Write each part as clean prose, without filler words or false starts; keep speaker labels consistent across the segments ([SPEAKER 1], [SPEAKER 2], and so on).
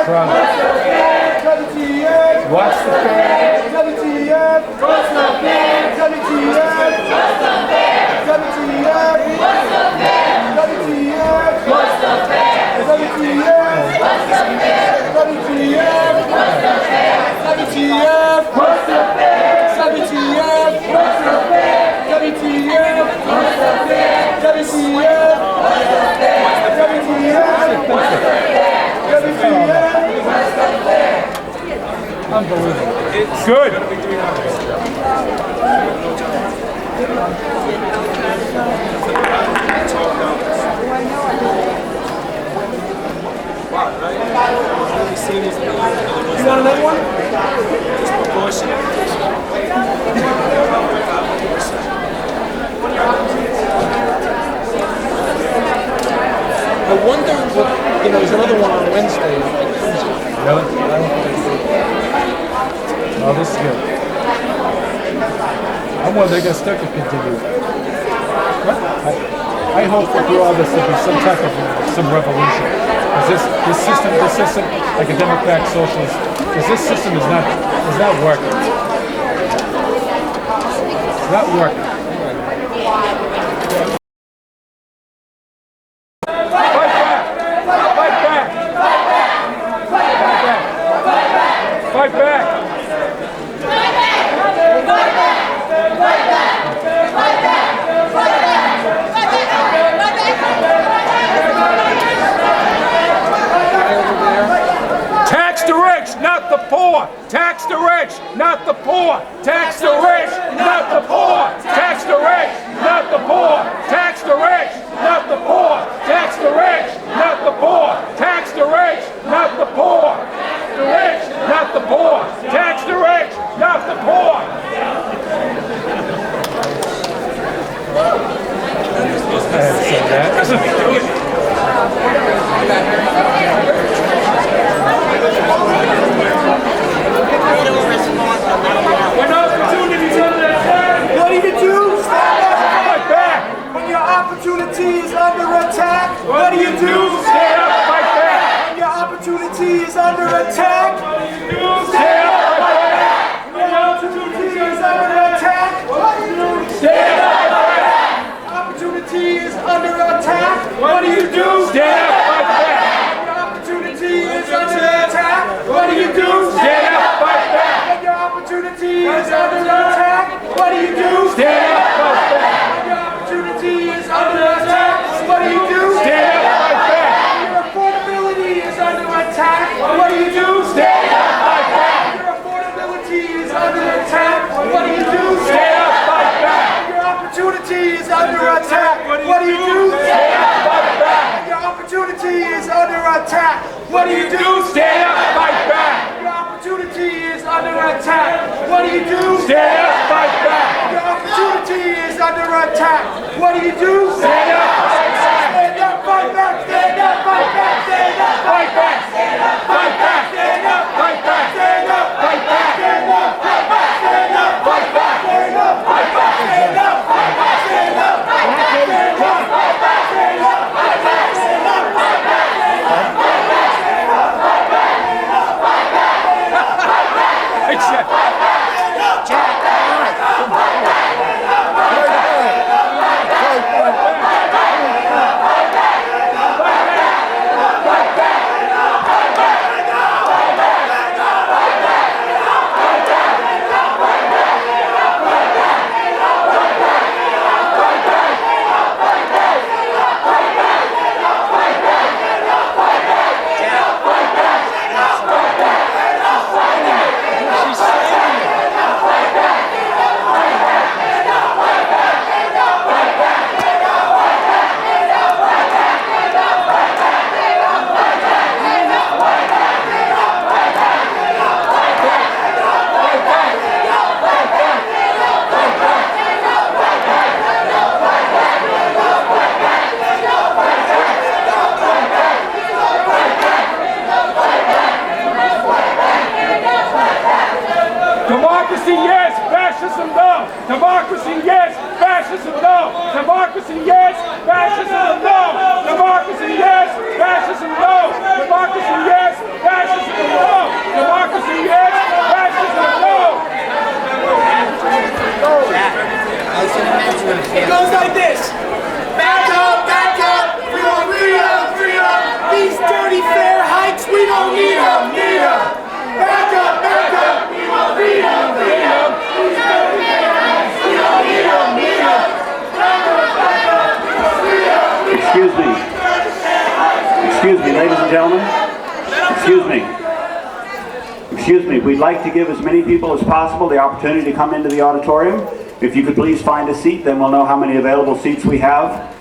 [SPEAKER 1] from
[SPEAKER 2] WTF?
[SPEAKER 1] What's the Fair?
[SPEAKER 2] WTF?
[SPEAKER 3] What's the fair?
[SPEAKER 2] WTF?
[SPEAKER 3] What's the fair?
[SPEAKER 2] WTF?
[SPEAKER 3] What's the fair?
[SPEAKER 2] WTF?
[SPEAKER 3] What's the fair?
[SPEAKER 2] WTF?
[SPEAKER 3] What's the fair?
[SPEAKER 2] WTF?
[SPEAKER 3] What's the fair?
[SPEAKER 2] WTF?
[SPEAKER 3] What's the fair?
[SPEAKER 2] WTF?
[SPEAKER 3] What's the fair?
[SPEAKER 2] WTF?
[SPEAKER 3] What's the fair?
[SPEAKER 2] WTF?
[SPEAKER 1] Unbelievable. Good.
[SPEAKER 2] You want another one? I wonder what, there's another one on Wednesday.
[SPEAKER 1] Really? Oh, this is good. I wonder they're going to stick to continue. I hope that through all this there'll be some type of some revolution. Because this system, like a democratic socialist, because this system is not working. It's not working. Fight back! Tax the rich, not the poor! Tax the rich, not the poor! Tax the rich, not the poor! Tax the rich, not the poor! Tax the rich, not the poor! Tax the rich, not the poor! Tax the rich, not the poor! The rich, not the poor. Tax the rich, not the poor. I haven't said that. When opportunities under attack,
[SPEAKER 2] What do you do? Stand up.
[SPEAKER 1] fight back.
[SPEAKER 2] When your opportunity is under attack, what do you do?
[SPEAKER 1] Stand up, fight back.
[SPEAKER 2] When your opportunity is under attack,
[SPEAKER 1] Stand up, fight back.
[SPEAKER 2] when your opportunity is under attack, what do you do?
[SPEAKER 1] Stand up, fight back.
[SPEAKER 2] Opportunity is under attack, what do you do?
[SPEAKER 1] Stand up, fight back.
[SPEAKER 2] When your opportunity is under attack, what do you do?
[SPEAKER 1] Stand up, fight back.
[SPEAKER 2] When your opportunity is under attack, what do you do?
[SPEAKER 1] Stand up, fight back.
[SPEAKER 2] When your opportunity is under attack, what do you do?
[SPEAKER 1] Stand up, fight back.
[SPEAKER 2] When your affordability is under attack, what do you do?
[SPEAKER 1] Stand up, fight back.
[SPEAKER 2] When your affordability is under attack, what do you do?
[SPEAKER 1] Stand up, fight back.
[SPEAKER 2] When your opportunity is under attack, what do you do?
[SPEAKER 1] Stand up, fight back.
[SPEAKER 2] When your opportunity is under attack, what do you do?
[SPEAKER 1] Stand up, fight back.
[SPEAKER 2] When your opportunity is under attack, what do you do?
[SPEAKER 1] Stand up, fight back.
[SPEAKER 2] When your opportunity is under attack, what do you do?
[SPEAKER 1] Stand up, fight back.
[SPEAKER 2] Stand up, fight back, stand up, fight back, stand up,
[SPEAKER 1] Fight back.
[SPEAKER 2] stand up,
[SPEAKER 1] Fight back.
[SPEAKER 2] stand up,
[SPEAKER 1] Fight back.
[SPEAKER 2] stand up,
[SPEAKER 1] Fight back.
[SPEAKER 2] stand up, stand up,
[SPEAKER 1] Fight back.
[SPEAKER 2] stand up,
[SPEAKER 1] Fight back.
[SPEAKER 2] stand up, stand up, stand up,
[SPEAKER 1] Democracy, yes. Fascism, no. Democracy, yes. Fascism, no. Democracy, yes. Fascism, no. Democracy, yes. Fascism, no. Democracy, yes. Fascism, don't need them, need them. Back up, back up. We want freedom, freedom. We don't need them, need them. Back up, back up. We want freedom.
[SPEAKER 4] Excuse me. Excuse me, ladies and gentlemen. Excuse me. Excuse me. We'd like to give as many people as possible the opportunity to come into the auditorium. If you could please find a seat, then we'll know how many available seats we have.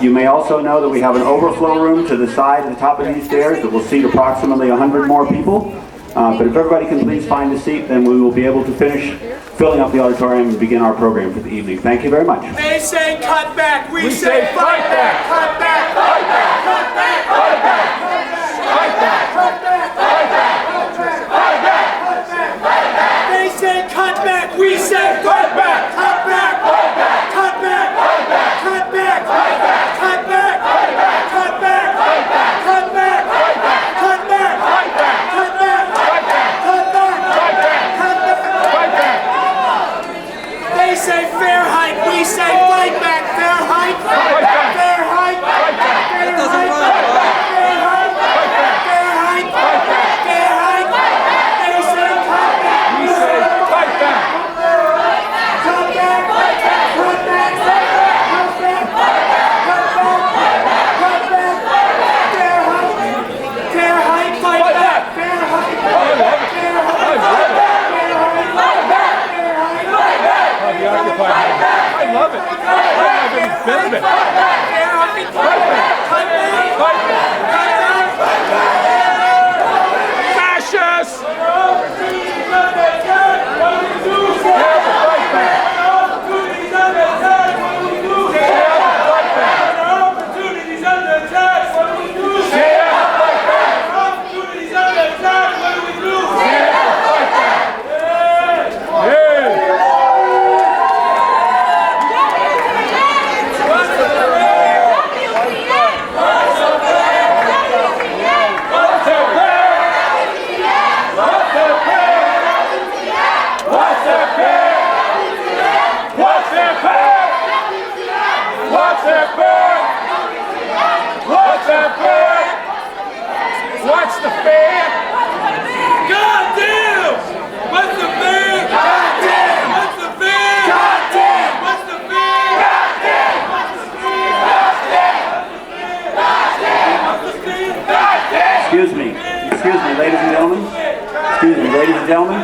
[SPEAKER 4] You may also know that we have an overflow room to the side at the top of these stairs that will seat approximately 100 more people. But if everybody can please find a seat, then we will be able to finish filling up the auditorium and begin our program for the evening. Thank you very much.
[SPEAKER 1] They say cut back, we say fight back. Cut back, fight back, cut back, fight back. Fight back, cut back, fight back. Fight back, fight back. They say cut back, we say fight back. Cut back, fight back, cut back, fight back. Cut back, fight back, cut back, fight back. Cut back, fight back, cut back, fight back. Cut back, fight back, cut back, fight back. Cut back, fight back, cut back, fight back. They say fair hike, we say fight back. Fair hike, fight back. Fair hike, fight back. Fair hike, fight back. Fair hike, fight back. Fair hike, fight back. Fair hike, fight back. They say cut back, we say fight back. Cut back, fight back, cut back, cut back, cut back, cut back, cut back, fair hike, fair hike, fight back. Fair hike, fair hike, fair hike, fight back. I love it. Fascists! What's the fare? Goddamn! What's the fare? Goddamn! What's the fare? Goddamn! What's the fare? Goddamn! What's the fare? Goddamn! Goddamn!
[SPEAKER 4] Excuse me, ladies and gentlemen. Excuse me, ladies and gentlemen.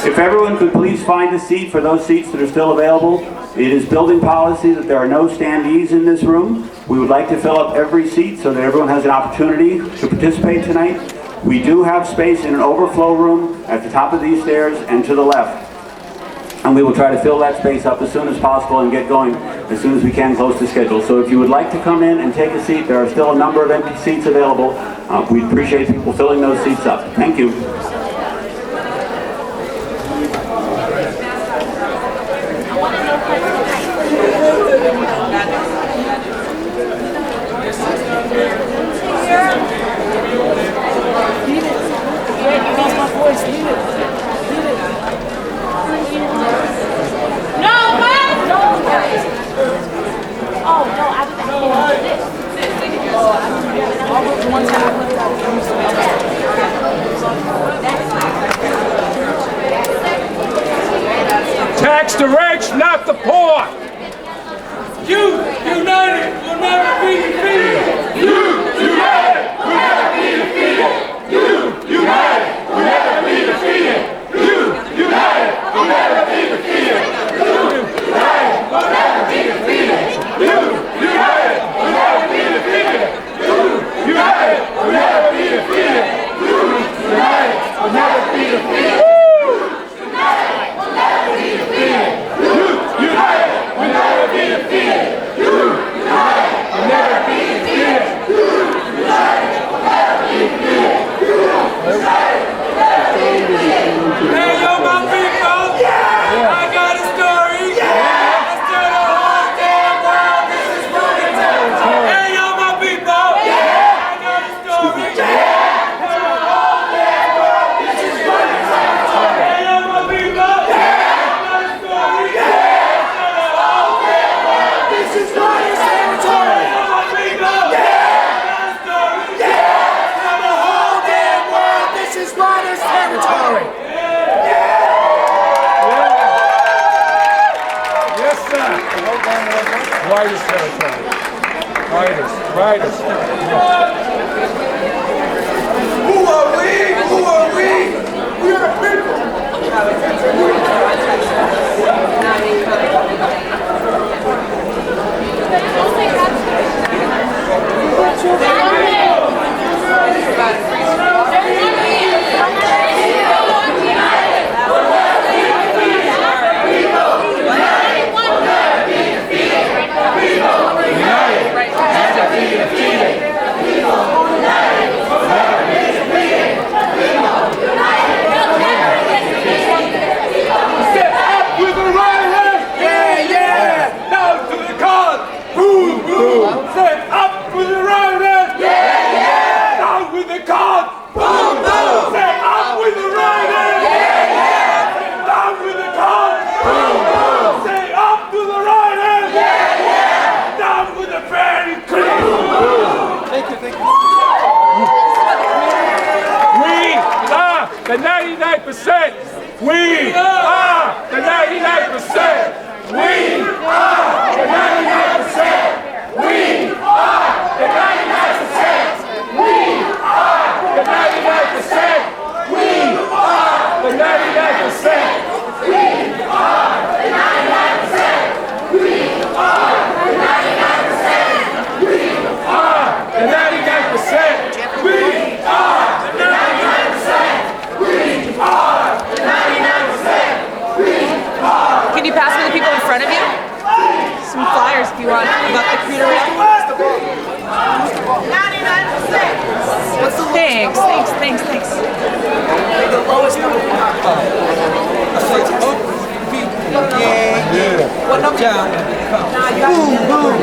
[SPEAKER 4] If everyone could please find a seat for those seats that are still available. It is building policy that there are no standees in this room. We would like to fill up every seat so that everyone has an opportunity to participate tonight. We do have space in an overflow room at the top of these stairs and to the left. And we will try to fill that space up as soon as possible and get going as soon as we can close to schedule. So if you would like to come in and take a seat, there are still a number of empty seats available. We'd appreciate people filling those seats up. Thank you.
[SPEAKER 1] Tax the rich, not the poor. You united will never be defeated. You united will never be defeated. You united will never be defeated. You united will never be defeated. You united will never be defeated. You united will never be defeated. You united will never be defeated. You united will never be defeated. writers territory. Writers.
[SPEAKER 5] Who are we? Who are we? We are the people.
[SPEAKER 1] The 99%! We are the 99%! We are the 99%! We are the 99%! We are the 99%! We are the 99%! We are the 99%! We are the 99%! We are the 99%! We are the 99%!
[SPEAKER 6] Can you pass me the people in front of you? Some flyers if you want about the computer rail.
[SPEAKER 5] 99%.
[SPEAKER 6] What's the thanks.
[SPEAKER 2] The lowest number. Yeah. What number? Down. Boom, boom.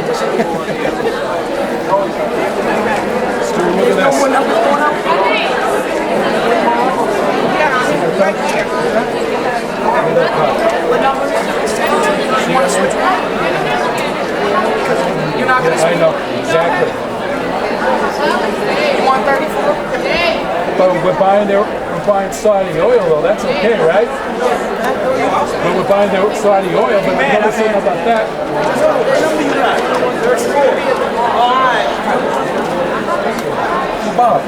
[SPEAKER 1] Look at this.
[SPEAKER 2] What number's going up?
[SPEAKER 5] Right here. What number? You want to switch one? You're not going to switch.
[SPEAKER 1] I know, exactly.
[SPEAKER 5] You want 34?
[SPEAKER 1] But we're buying Saudi oil though, that's okay, right? But we're buying the Saudi oil, but we're never saying about that.
[SPEAKER 5] What number you got? 34. All right.
[SPEAKER 1] Bob.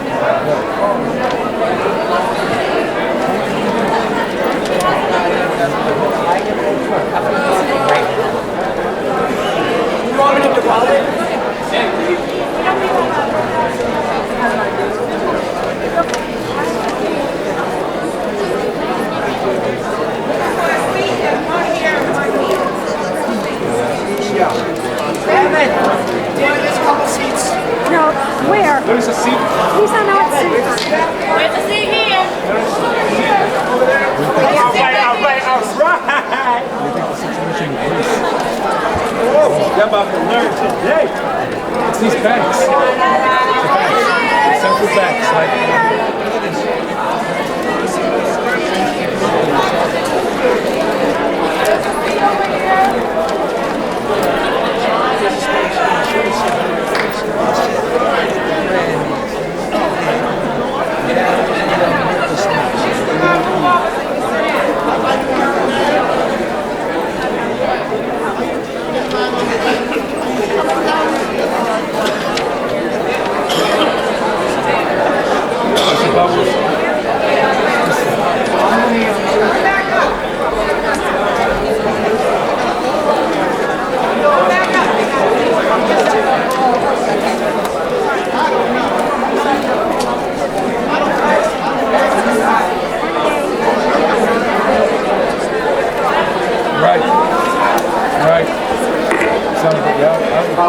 [SPEAKER 5] You want me to deposit? There's a couple seats.
[SPEAKER 7] No, where?
[SPEAKER 1] There's a seat.
[SPEAKER 7] He's on that seat.
[SPEAKER 3] There's a seat here.
[SPEAKER 1] All right.
[SPEAKER 5] You're about to learn today.
[SPEAKER 1] It's these banks. Central banks, like.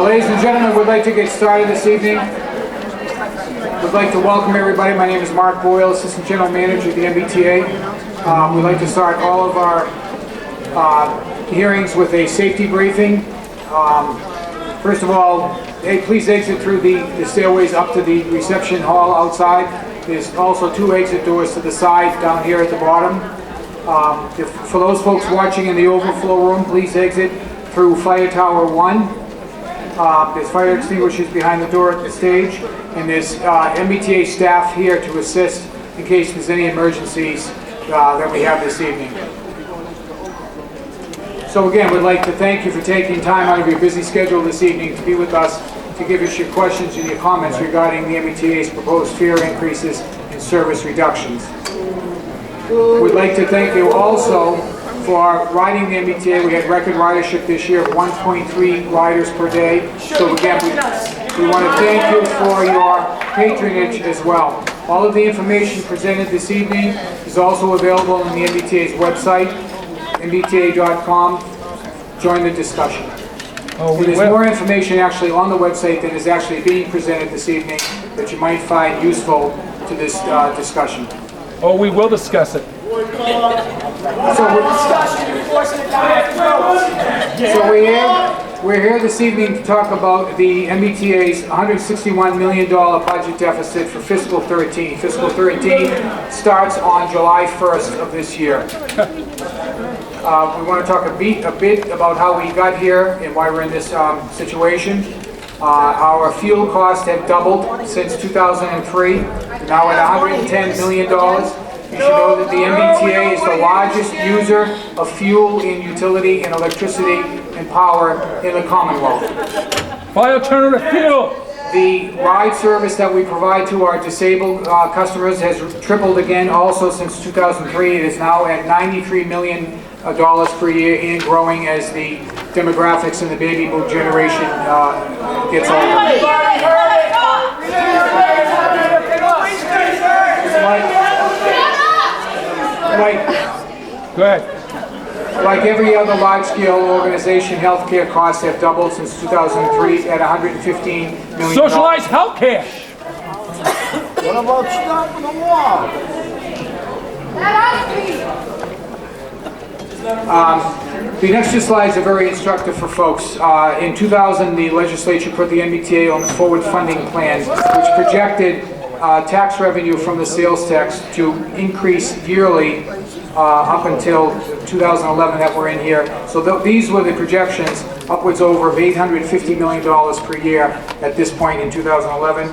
[SPEAKER 8] Ladies and gentlemen, we'd like to get started this evening. We'd like to welcome everybody. My name is Mark Boyle, Assistant General Manager at the MBTA. We'd like to start all of our hearings with a safety briefing. First of all, please exit through the stairways up to the reception hall outside. There's also 2 exit doors to the side down here at the bottom. For those folks watching in the overflow room, please exit through Fire Tower 1. There's fire extinguishers behind the door at the stage, and there's MBTA staff here to assist in case there's any emergencies that we have this evening. So again, we'd like to thank you for taking time out of your busy schedule this evening to be with us, to give us your questions and your comments regarding the MBTA's proposed fare increases and service reductions. We'd like to thank you also for riding the MBTA. We had record ridership this year of 1.3 riders per day. So again, we want to thank you for your patronage as well. All of the information presented this evening is also available on the MBTA's website, mbta.com. Join the discussion. And there's more information actually on the website that is actually being presented this evening that you might find useful to this discussion.
[SPEAKER 1] Oh, we will discuss it.
[SPEAKER 8] So we're here this evening to talk about the MBTA's $161 million budget deficit for fiscal 13. Fiscal 13 starts on July 1st of this year. We want to talk a bit about how we got here and why we're in this situation. Our fuel costs have doubled since 2003, now at $110 million. You should know that the MBTA is the largest user of fuel in utility and electricity and power in the Commonwealth.
[SPEAKER 1] Buy alternative fuel.
[SPEAKER 8] The ride service that we provide to our disabled customers has tripled again also since 2003. It is now at $93 million per year and growing as the demographics in the baby boom generation gets older.
[SPEAKER 1] Go ahead.
[SPEAKER 8] Like every other large-scale organization, healthcare costs have doubled since 2003 at $115 million.
[SPEAKER 1] Socialized healthcare.
[SPEAKER 5] What about stopping the war?
[SPEAKER 8] The next two slides are very instructive for folks. In 2000, the legislature put the MBTA on the forward funding plan, which projected tax revenue from the sales tax to increase yearly up until 2011 that we're in here. So these were the projections, upwards over of $850 million per year at this point in 2011.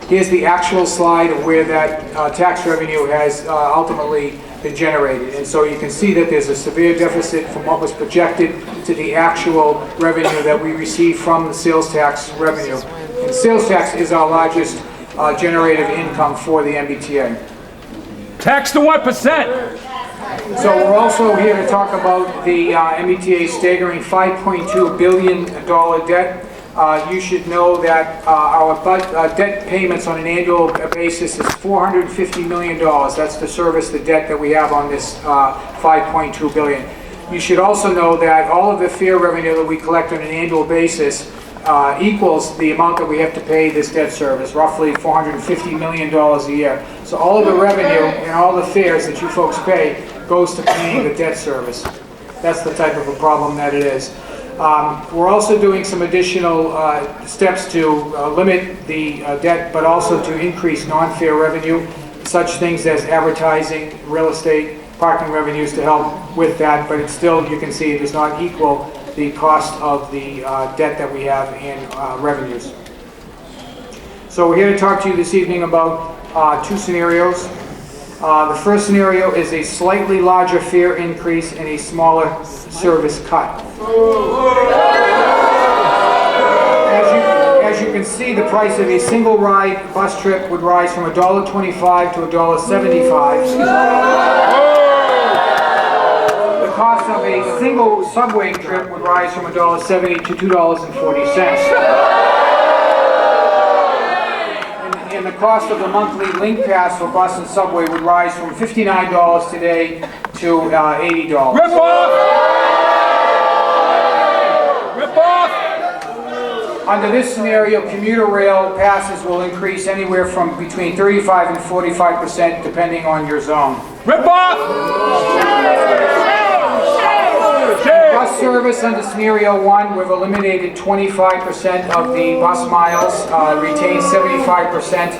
[SPEAKER 8] Here's the actual slide of where that tax revenue has ultimately been generated. And so you can see that there's a severe deficit from what was projected to the actual revenue that we receive from the sales tax revenue. And sales tax is our largest generative income for the MBTA.
[SPEAKER 1] Tax to 1%.
[SPEAKER 8] So we're also here to talk about the MBTA's staggering $5.2 billion debt. You should know that our debt payments on an annual basis is $450 million. That's to service the debt that we have on this $5.2 billion. You should also know that all of the fare revenue that we collect on an annual basis equals the amount that we have to pay this debt service, roughly $450 million a year. So all of the revenue and all the fares that you folks pay goes to paying the debt service. That's the type of a problem that it is. We're also doing some additional steps to limit the debt, but also to increase non-fare revenue, such things as advertising, real estate, parking revenues to help with that, but it's still, you can see, it does not equal the cost of the debt that we have in revenues. So we're here to talk to you this evening about two scenarios. The first scenario is a slightly larger fare increase and a smaller service cut. As you can see, the price of a single ride bus trip would rise from $1.25 to $1.75. The cost of a single subway trip would rise from $1.70 to $2.40. And the cost of the monthly link pass for bus and subway would rise from $59 today to $80.
[SPEAKER 1] Rip off! Rip off!
[SPEAKER 8] Under this scenario, commuter rail passes will increase anywhere from between 35 and 45% depending on your zone.
[SPEAKER 1] Rip off!
[SPEAKER 8] Bus service under scenario 1, we've eliminated 25% of the bus miles, retained 75%,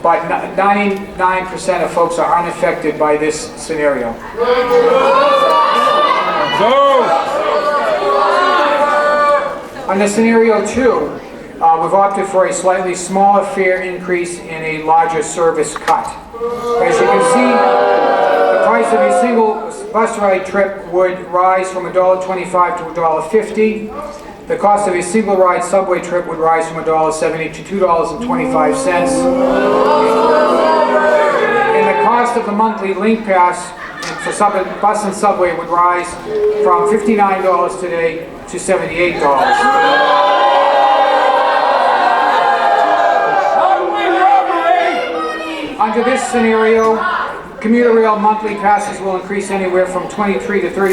[SPEAKER 8] but 99% of folks are unaffected by this scenario. Under scenario 2, we've opted for a slightly smaller fare increase and a larger service cut. As you can see, the price of a single bus ride trip would rise from $1.25 to $1.50. The cost of a single ride subway trip would rise from $1.70 to $2.25. And the cost of the monthly link pass for bus and subway would rise from $59 today to $78. Under this scenario, commuter rail monthly passes will increase anywhere from 23 to 30%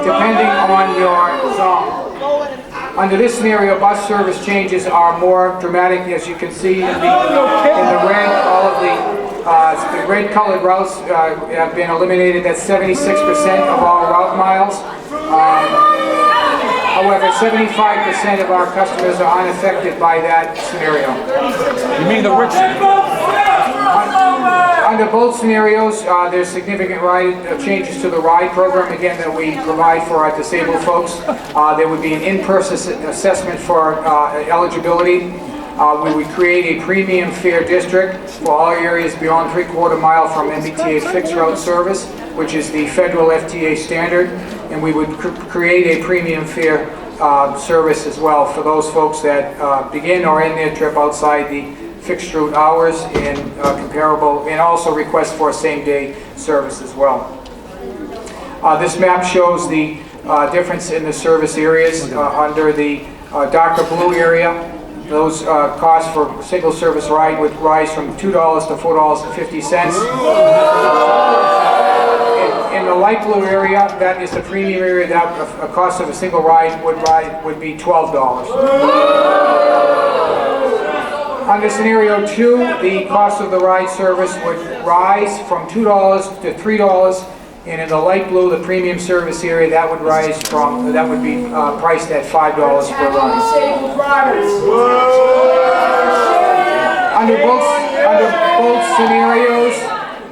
[SPEAKER 8] depending on your zone. Under this scenario, bus service changes are more dramatic, as you can see in the red. All of the red colored routes have been eliminated. That's 76% of all route miles. However, 75% of our customers are unaffected by that scenario.
[SPEAKER 1] You mean the rich?
[SPEAKER 8] Under both scenarios, there's significant changes to the ride program, again, that we provide for our disabled folks. There would be an in-person assessment for eligibility. We would create a premium fare district for all areas beyond 3/4 mile from MBTA fixed route service, which is the federal FTA standard, and we would create a premium fare service as well for those folks that begin or end their trip outside the fixed route hours and comparable, and also request for same-day service as well. This map shows the difference in the service areas. Under the darker blue area, those costs for single service ride would rise from $2 to $4.50. In the light blue area, that is the premium area, that a cost of a single ride would be $12. Under scenario 2, the cost of the ride service would rise from $2 to $3, and in the light blue, the premium service area, that would be priced at $5 per ride. Under both scenarios,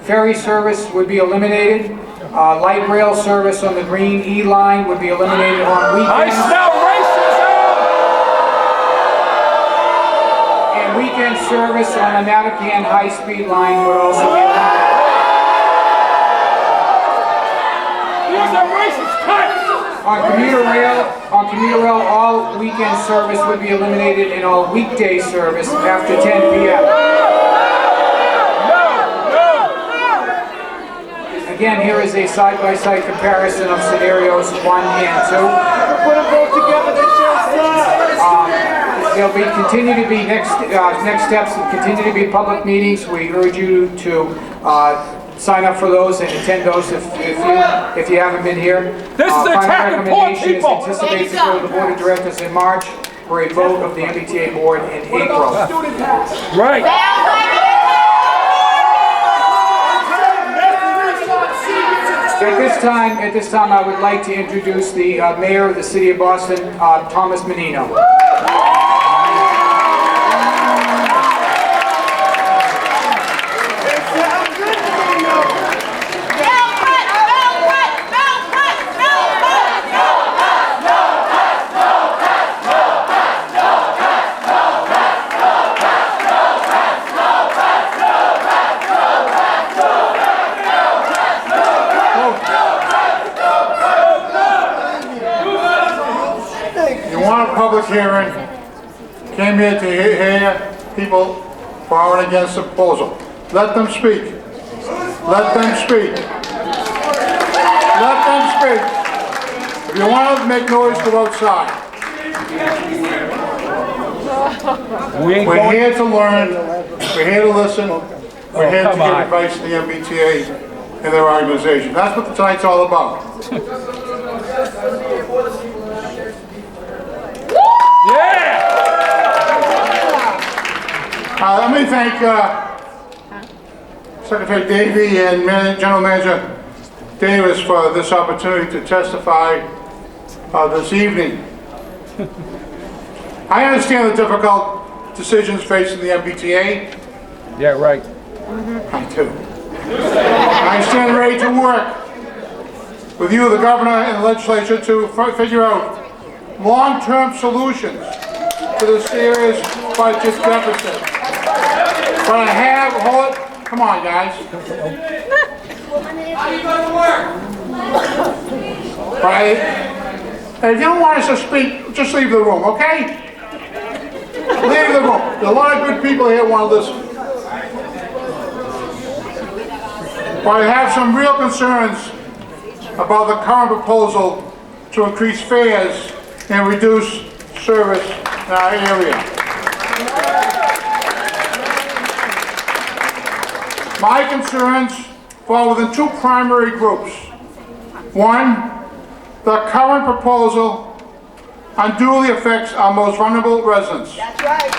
[SPEAKER 8] ferry service would be eliminated. Light rail service on the green E line would be eliminated on weekends.
[SPEAKER 1] I smell racism!
[SPEAKER 8] Weekend service on the Mattapan high-speed line would also be eliminated.
[SPEAKER 1] He's a racist cunt!
[SPEAKER 8] On commuter rail, all weekend service would be eliminated and all weekday service after 10 p.m. Again, here is a side-by-side comparison of scenarios 1 and 2. There'll continue to be next steps and continue to be public meetings. We urge you to sign up for those and attend those if you haven't been here.
[SPEAKER 1] This is attacking poor people.
[SPEAKER 8] Is anticipated to go to the Board of Directors in March for a vote of the MBTA Board in April.
[SPEAKER 1] Right.
[SPEAKER 8] At this time, I would like to introduce the Mayor of the City of Boston, Thomas Menino.
[SPEAKER 9] Public hearing, came here to hear people for and against the proposal. Let them speak. Let them speak. Let them speak. If you want to make noise, go outside. We're here to learn. We're here to listen. We're here to give advice to the MBTA and their organization. That's what tonight's all about. Let me thank Secretary Davey and General Manager Davis for this opportunity to testify this evening. I understand the difficult decisions facing the MBTA.
[SPEAKER 1] Yeah, right.
[SPEAKER 9] I do. I stand ready to work with you, the governor, and the legislature to figure out long-term solutions to this serious budget deficit. But I Come on, guys.
[SPEAKER 5] How you gonna work?
[SPEAKER 9] Right? And if you don't want us to speak, just leave the room, okay? Leave the room. There's a lot of good people here who want to listen. But I have some real concerns about the current proposal to increase fares and reduce service in our area. My concerns fall within two primary groups. One, the current proposal unduly affects our most vulnerable residents. That's right.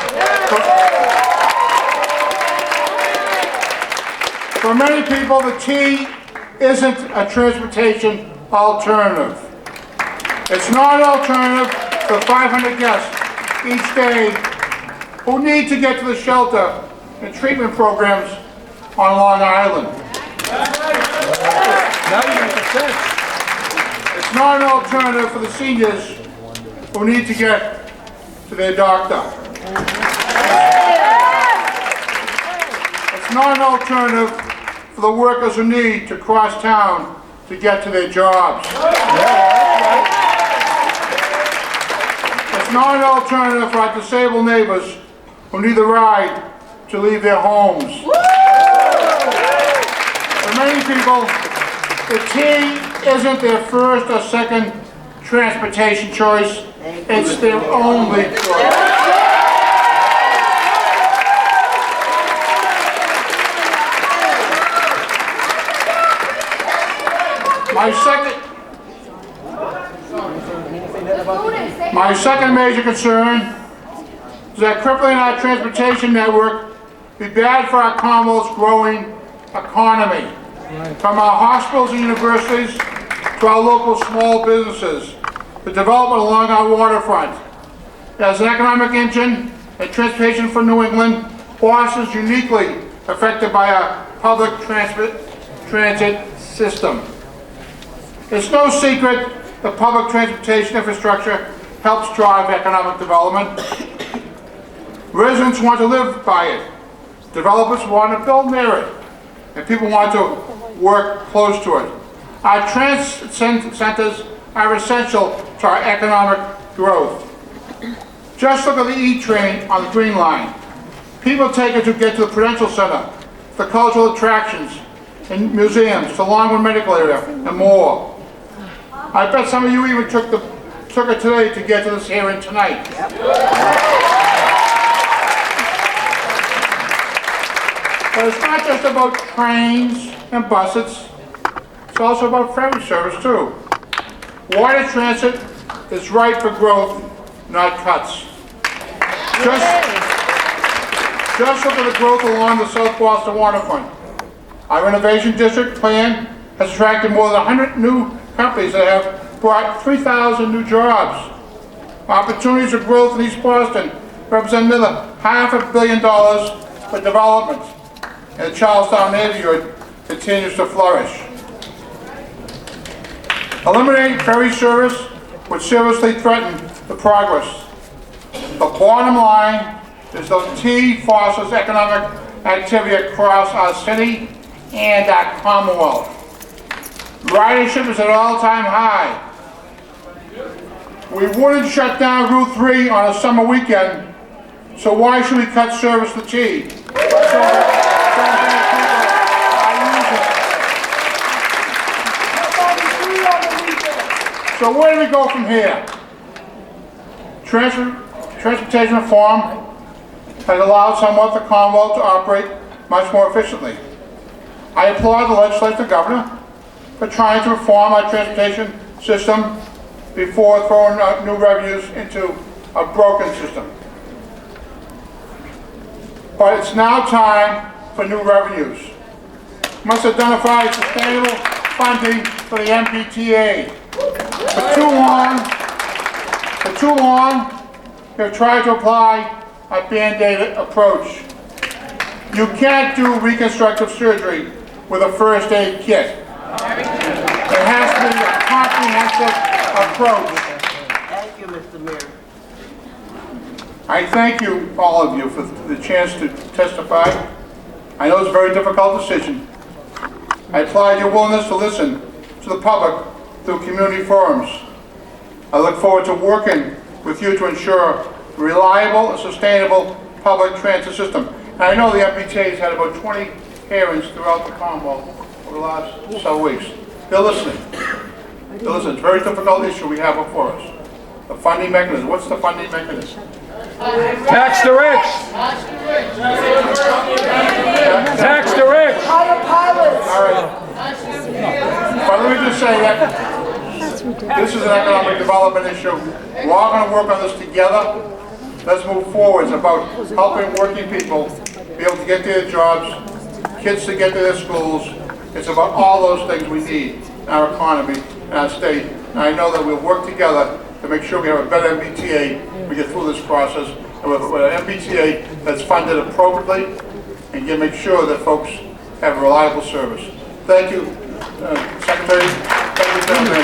[SPEAKER 9] For many people, the T isn't a transportation alternative. It's not an alternative for 500 guests each day who need to get to the shelter and treatment programs on Long Island. It's not an alternative for the seniors who need to get to their doctor. It's not an alternative for the workers who need to cross town to get to their jobs. It's not an alternative for our disabled neighbors who need the ride to leave their homes. For many people, the T isn't their first or second transportation choice, it's their only choice. My second major concern is that crippling our transportation network be bad for our Commonwealth's growing economy. From our hospitals and universities to our local small businesses, the development along our waterfront. As an economic engine and transportation for New England, Boston is uniquely affected by our public transit system. It's no secret the public transportation infrastructure helps drive economic development. Residents want to live by it. Developers want to build near it. And people want to work close to it. Our transit centers are essential to our economic growth. Just look at the E train on the Green Line. People take it to get to the Prudential Center, the cultural attractions, and museums, the Longwood Medical Area, and more. I bet some of you even took it today to get to this hearing tonight. Yep. But it's not just about trains and buses, it's also about ferry service too. Water transit is ripe for growth, not cuts. Just look at the growth along the South Boston waterfront. Our renovation district plan has attracted more than 100 new companies that have brought 3,000 new jobs. Opportunities for growth in East Boston represent another $500 million for development, and the Charlestown neighborhood continues to flourish. Eliminating ferry service would seriously threaten the progress. The bottom line is the T fosters economic activity across our city and our Commonwealth. Ridership is at an all-time high. We wouldn't shut down Route 3 on a summer weekend, so why should we cut service to T? So where do we go from here? Transportation reform has allowed somewhat the Commonwealth to operate much more efficiently. I applaud the legislature and governor for trying to reform our transportation system before throwing new revenues into a broken system. But it's now time for new revenues. We must identify sustainable funding for the MBTA. For too long, they've tried to apply a Band-Aid approach. You can't do reconstructive surgery with a first aid kit. It has to be a comprehensive approach.
[SPEAKER 10] Thank you, Mr. Mayor.
[SPEAKER 9] I thank you, all of you, for the chance to testify. I know it's a very difficult decision. I applaud your willingness to listen to the public through community forums. I look forward to working with you to ensure a reliable and sustainable public transit system. And I know the MBTA has had about 20 hearings throughout the Commonwealth over the last several weeks. They're listening. They're listening. It's a very difficult issue we have before us. The funding mechanism. What's the funding mechanism?
[SPEAKER 1] Tax the rich. Tax the rich.
[SPEAKER 9] All right. But let me just say that this is an economic development issue. We're all going to work on this together. Let's move forward. It's about helping working people be able to get to their jobs, kids to get to their schools. It's about all those things we need in our economy and our state. And I know that we'll work together to make sure we have a better MBTA when we get through this process. And with an MBTA that's funded appropriately and can make sure that folks have reliable service. Thank you, Secretary. Thank you, gentlemen.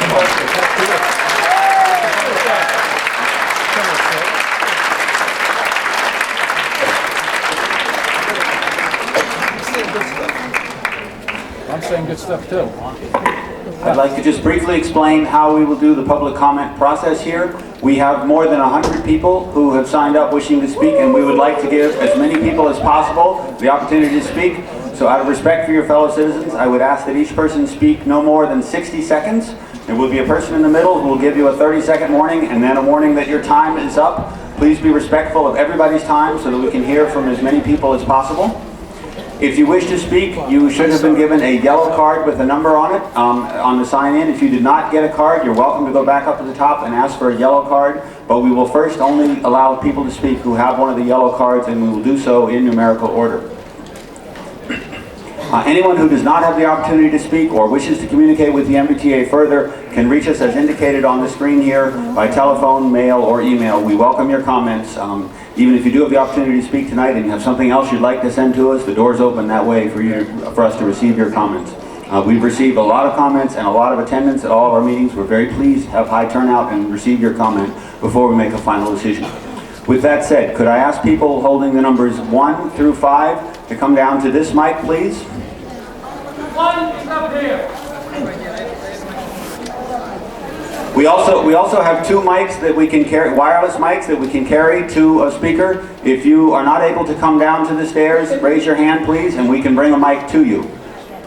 [SPEAKER 1] I'm saying good stuff too.
[SPEAKER 4] I'd like to just briefly explain how we will do the public comment process here. We have more than 100 people who have signed up wishing to speak, and we would like to give as many people as possible the opportunity to speak. So out of respect for your fellow citizens, I would ask that each person speak no more than 60 seconds. There will be a person in the middle who will give you a 30-second warning and then a warning that your time is up. Please be respectful of everybody's time so that we can hear from as many people as possible. If you wish to speak, you should have been given a yellow card with a number on it on the sign-in. If you did not get a card, you're welcome to go back up to the top and ask for a yellow card. But we will first only allow people to speak who have one of the yellow cards, and we will do so in numerical order. Anyone who does not have the opportunity to speak or wishes to communicate with the MBTA further can reach us as indicated on the screen here by telephone, mail, or email. We welcome your comments. Even if you do have the opportunity to speak tonight and you have something else you'd like to send to us, the door's open that way for us to receive your comments. We've received a lot of comments and a lot of attendance at all of our meetings. We're very pleased to have high turnout and receive your comment before we make a final decision. With that said, could I ask people holding the numbers 1 through 5 to come down to this mic, please?
[SPEAKER 1] 1 is up here.
[SPEAKER 4] We also have 2 mics that we can carry, wireless mics that we can carry to a speaker. If you are not able to come down to the stairs, raise your hand please, and we can bring a mic to you.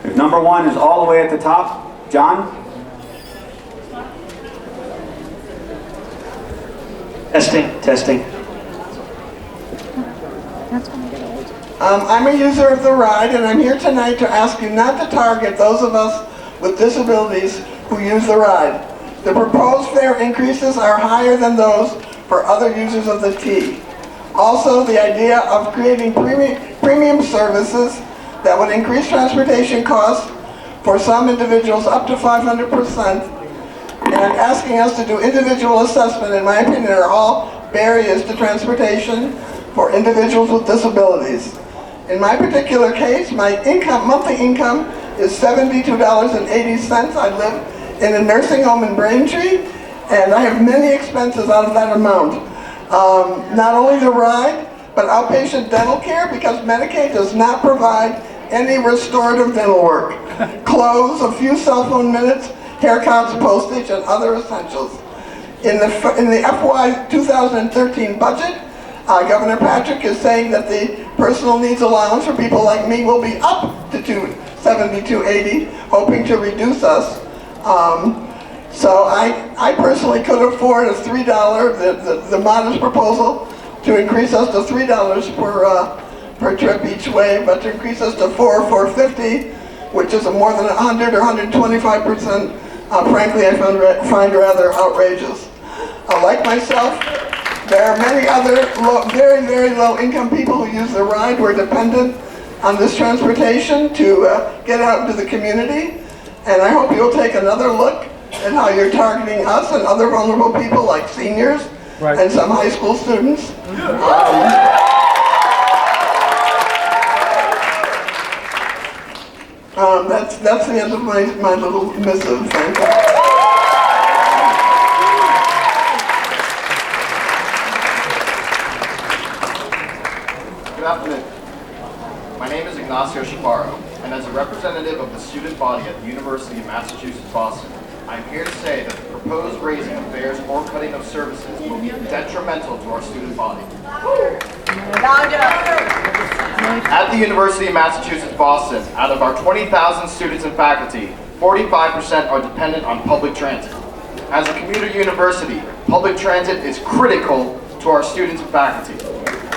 [SPEAKER 4] If number 1 is all the way at the top, John?
[SPEAKER 10] Testing. I'm a user of the ride, and I'm here tonight to ask you not to target those of us with disabilities who use the ride. The proposed fare increases are higher than those for other users of the T. Also, the idea of creating premium services that would increase transportation costs for some individuals up to 500%, and asking us to do individual assessment, in my opinion, are all barriers to transportation for individuals with disabilities. In my particular case, my monthly income is $72.80. I live in a nursing home in Braintree, and I have many expenses out of that amount. Not only the ride, but outpatient dental care, because Medicaid does not provide any restorative dental work. Clothes, a few cell phone minutes, haircuts, postage, and other essentials. In the FY 2013 budget, Governor Patrick is saying that the personal needs allowance for people like me will be up to $72.80, hoping to reduce us. So I personally could afford a $3, the modest proposal to increase us to $3 per trip each way, but to increase us to $4.50, which is a more than 100 or 125%, frankly, I find rather outrageous. Like myself, there are many other very, very low income people who use the ride. We're dependent on this transportation to get out into the community. And I hope you'll take another look at how you're targeting us and other vulnerable people like seniors and some high school students. That's the end of my little missive. Thank you.
[SPEAKER 11] Good afternoon. My name is Ignacio Chaparro, and as a representative of the student body at the University of Massachusetts, Boston, I'm here to say that the proposed raising of fares or cutting of services will be detrimental to our student body. At the University of Massachusetts, Boston, out of our 20,000 students and faculty, 45% are dependent on public transit. As a commuter university, public transit is critical to our students and faculty.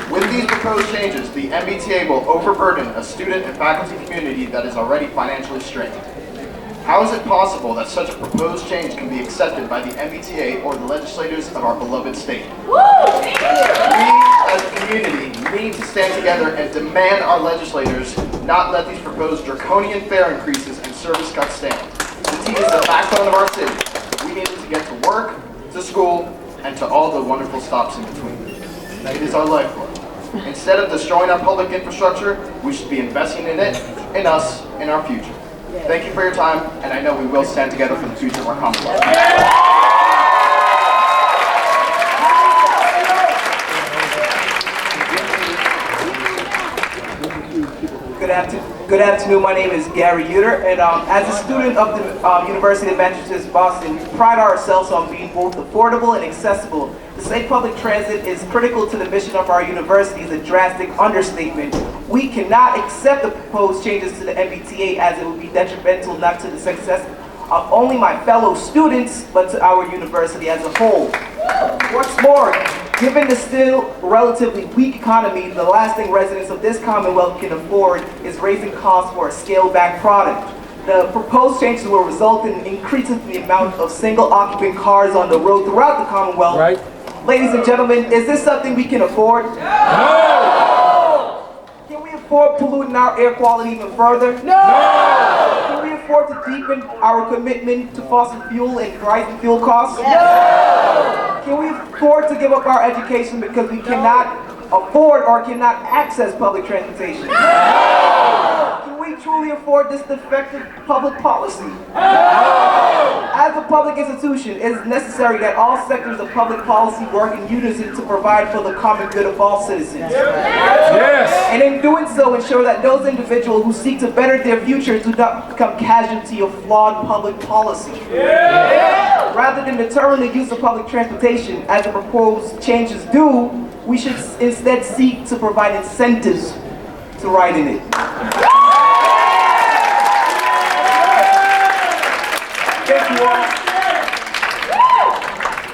[SPEAKER 11] With these proposed changes, the MBTA will overburden a student and faculty community that is already financially strained. How is it possible that such a proposed change can be accepted by the MBTA or the legislators of our beloved state? We, as a community, need to stand together and demand our legislators not let these proposed draconian fare increases and service cuts stand. The T is the backbone of our city. We need it to get to work, to school, and to all the wonderful stops in between. It is our lifeblood. Instead of destroying our public infrastructure, we should be investing in it, in us, in our future. Thank you for your time, and I know we will stand together for the future of our Commonwealth.
[SPEAKER 12] Good afternoon. My name is Gary Uter, and as a student of the University of Massachusetts, Boston, we pride ourselves on being both affordable and accessible. To say public transit is critical to the mission of our university is a drastic understatement. We cannot accept the proposed changes to the MBTA as it would be detrimental not to the success of only my fellow students, but to our university as a whole. What's more, given the still relatively weak economy, the last thing residents of this Commonwealth can afford is raising costs for a scaled-back product. The proposed changes will result in increases in the amount of single-occupant cars on the road throughout the Commonwealth.
[SPEAKER 1] Right.
[SPEAKER 12] Ladies and gentlemen, is this something we can afford?
[SPEAKER 1] No!
[SPEAKER 12] Can we afford polluting our air quality even further?
[SPEAKER 1] No!
[SPEAKER 12] Can we afford to deepen our commitment to fossil fuel and rising fuel costs?
[SPEAKER 1] No!
[SPEAKER 12] Can we afford to give up our education because we cannot afford or cannot access public transportation? No! Can we truly afford this defective public policy? No! As a public institution, it is necessary that all sectors of public policy work in unison to provide for the common good of all citizens.
[SPEAKER 1] Yes!
[SPEAKER 12] And in doing so, ensure that those individuals who seek to better their future do not become casualty of flawed public policy. Yeah. Rather than deterring the use of public transportation, as the proposed changes do, we should instead seek to provide incentives to ride in it. Thank you all.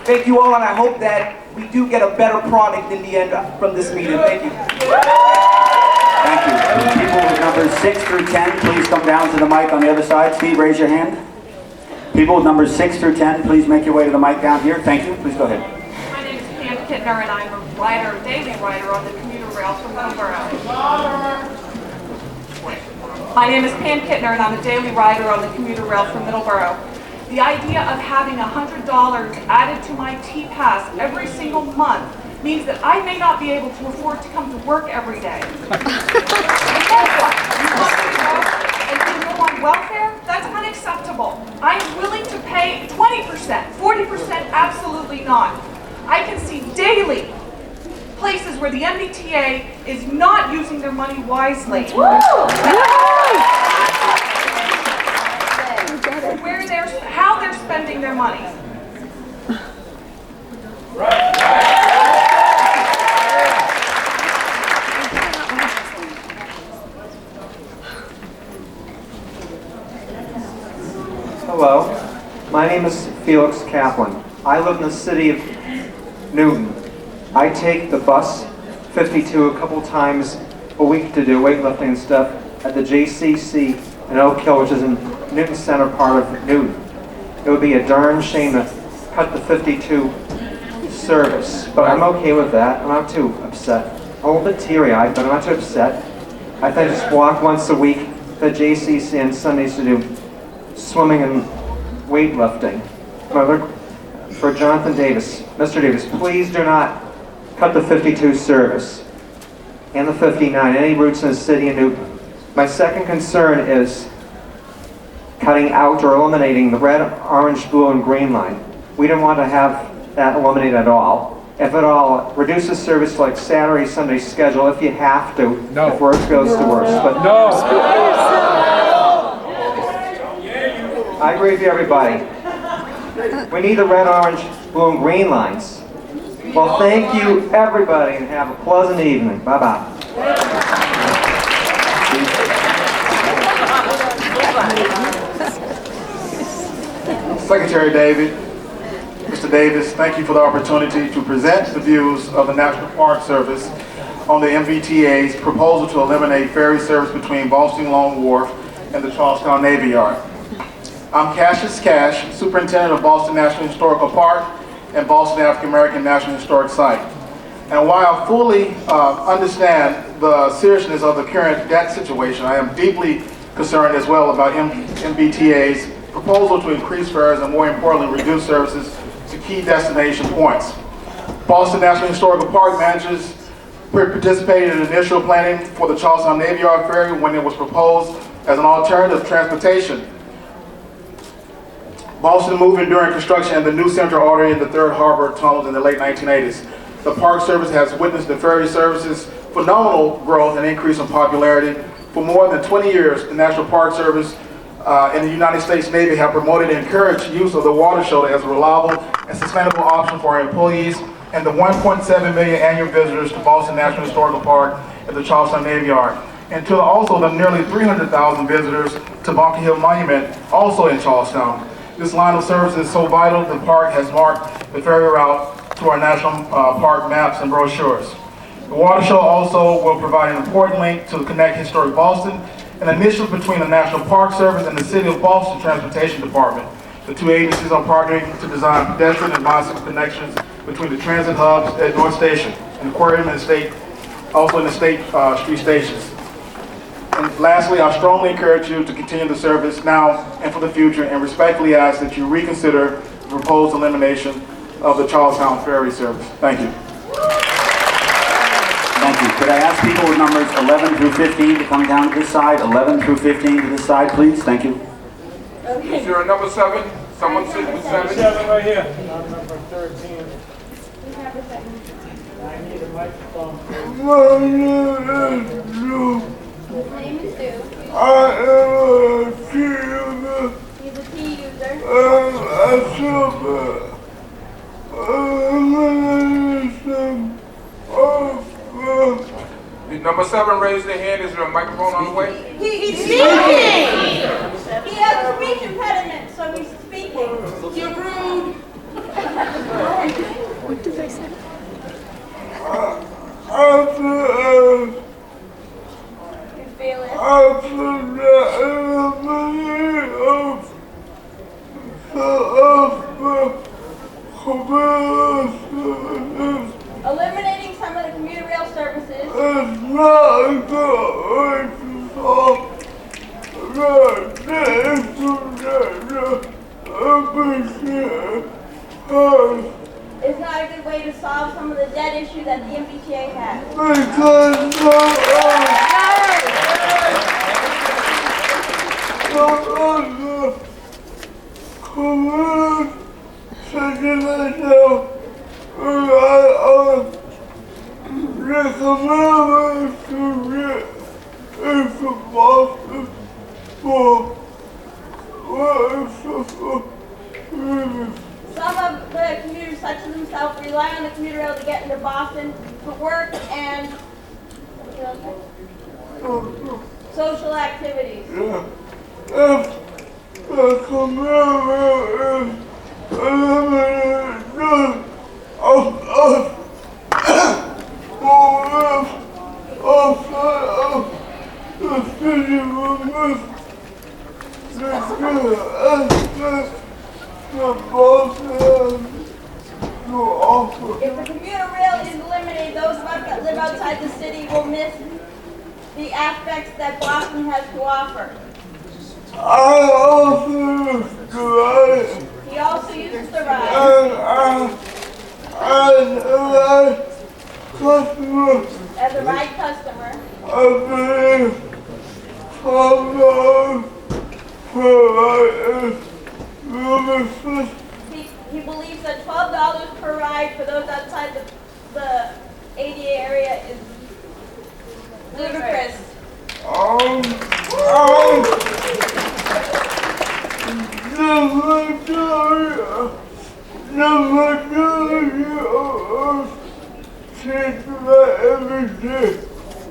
[SPEAKER 12] Thank you all, and I hope that we do get a better product in the end from this meeting. Thank you.
[SPEAKER 4] Thank you. People with numbers 6 through 10, please come down to the mic on the other side. Steve, raise your hand. People with numbers 6 through 10, please make your way to the mic down here. Thank you. Please go ahead.
[SPEAKER 6] My name is Pam Kittner, and I'm a rider, daily rider on the commuter rail from Middleborough. My name is Pam Kittner, and I'm a daily rider on the commuter rail from Middleborough. The idea of having $100 added to my T-Pass every single month means that I may not be able to afford to come to work every day. And guess what? You want me to go and then go on welfare? That's unacceptable. I'm willing to pay 20%, 40%, absolutely not. I can see daily places where the MBTA is not using their money wisely. How they're spending their money.
[SPEAKER 13] Hello, my name is Felix Kaplan. I live in the city of Newton. I take the bus 52 a couple times a week to do weightlifting and stuff at the JCC in Oak Hill, which is in Newton Center part of Newton. It would be a darn shame to cut the 52 service, but I'm okay with that. I'm not too upset. I'm a little bit teary-eyed, but I'm not too upset. I think I just walk once a week to JCC on Sundays to do swimming and weightlifting. For Jonathan Davis, Mr. Davis, please do not cut the 52 service and the 59, any routes in the city of Newton. My second concern is cutting out or eliminating the red, orange, blue, and green line. We don't want to have that eliminated at all. if at all, reduce the service to like Saturday, Sunday schedule if you have to,
[SPEAKER 1] No.
[SPEAKER 13] if worse goes to worse. But
[SPEAKER 1] No.
[SPEAKER 13] I agree with you, everybody. We need the red, orange, blue, and green lines. Well, thank you, everybody, and have a pleasant evening. Bye-bye.
[SPEAKER 9] Secretary David, Mr. Davis, thank you for the opportunity to present the views of the National Park Service on the MBTA's proposal to eliminate ferry service between Boston Long Wharf and the Charlestown Navy Yard. I'm Cassius Cash, Superintendent of Boston National Historical Park and Boston African American National Historic Site. And while I fully understand the seriousness of the current debt situation, I am deeply concerned as well about MBTA's proposal to increase fares and, more importantly, reduce services to key destination points. Boston National Historical Park managers participated in initial planning for the Charlestown Navy Yard ferry when it was proposed as an alternative transportation. Boston moved in during construction and the new central artery in the Third Harbor tunnels in the late 1980s. The Park Service has witnessed the ferry service's phenomenal growth and increase in popularity. For more than 20 years, the National Park Service and the United States Navy have promoted and encouraged use of the water shoulder as a reliable and sustainable option for our employees and the 1.7 million annual visitors to Boston National Historical Park and the Charlestown Navy Yard, and to also the nearly 300,000 visitors to Bunker Hill Monument, also in Charlestown. This line of service is so vital, the park has marked the ferry route to our national park maps and brochures. The water show also will provide an important link to connect historic Boston, an initiative between the National Park Service and the City of Boston Transportation Department. The two agencies are partnering to design pedestrian and bicycle connections between the transit hubs at North Station and Aquarium and also in the state street stations. And lastly, I strongly encourage you to continue the service now and for the future, and respectfully ask that you reconsider the proposed elimination of the Charlestown ferry service. Thank you.
[SPEAKER 4] Thank you. Could I ask people with numbers 11 through 15 to come down to this side? 11 through 15 to this side, please. Thank you.
[SPEAKER 5] Is there a number 7? Someone sitting with 7?
[SPEAKER 1] 7 right here.
[SPEAKER 2] Number 13. I need a microphone.
[SPEAKER 3] His name is Stu.
[SPEAKER 5] I am a T user.
[SPEAKER 3] He's a T user.
[SPEAKER 5] Did number 7 raise their hand? Is there a microphone on the way?
[SPEAKER 3] He's speaking! He has a speech impediment, so he's speaking. You're rude.
[SPEAKER 7] What did they say?
[SPEAKER 3] You feel it? Eliminating some of the commuter rail services. It's not a good way to solve some of the debt issue that the MBTA has. Some of the commuters, such as himself, rely on the commuter rail to get into Boston for work and social activities. If the commuter rail is eliminated, those of us that live outside the city will miss the aspects that Boston has to offer. He also uses the ride. As a ride customer. he believes that $12 per ride for those outside the ADA area is ludicrous.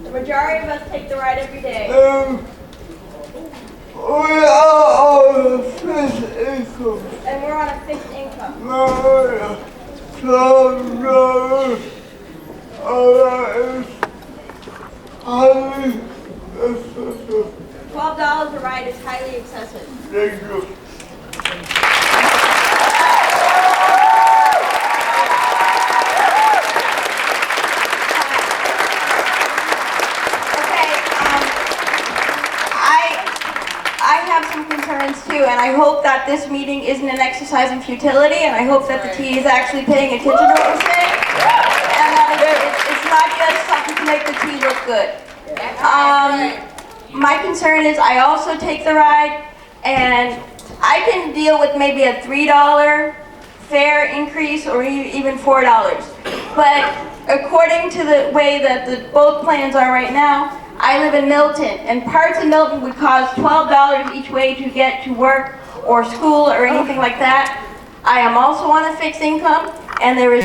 [SPEAKER 3] The majority of us take the ride every day. And we're on a fixed income. $12 a ride is highly excessive.
[SPEAKER 5] Thank you.
[SPEAKER 3] I have some concerns too, and I hope that this meeting isn't an exercise in futility, and I hope that the T is actually paying attention to what we're saying, and that it's not just something to make the T look good. My concern is I also take the ride, and I can deal with maybe a $3 fare increase or even $4. But according to the way that both plans are right now, I live in Milton, and parts of Milton would cost $12 each way to get to work or school or anything like that. I am also on a fixed income, and there is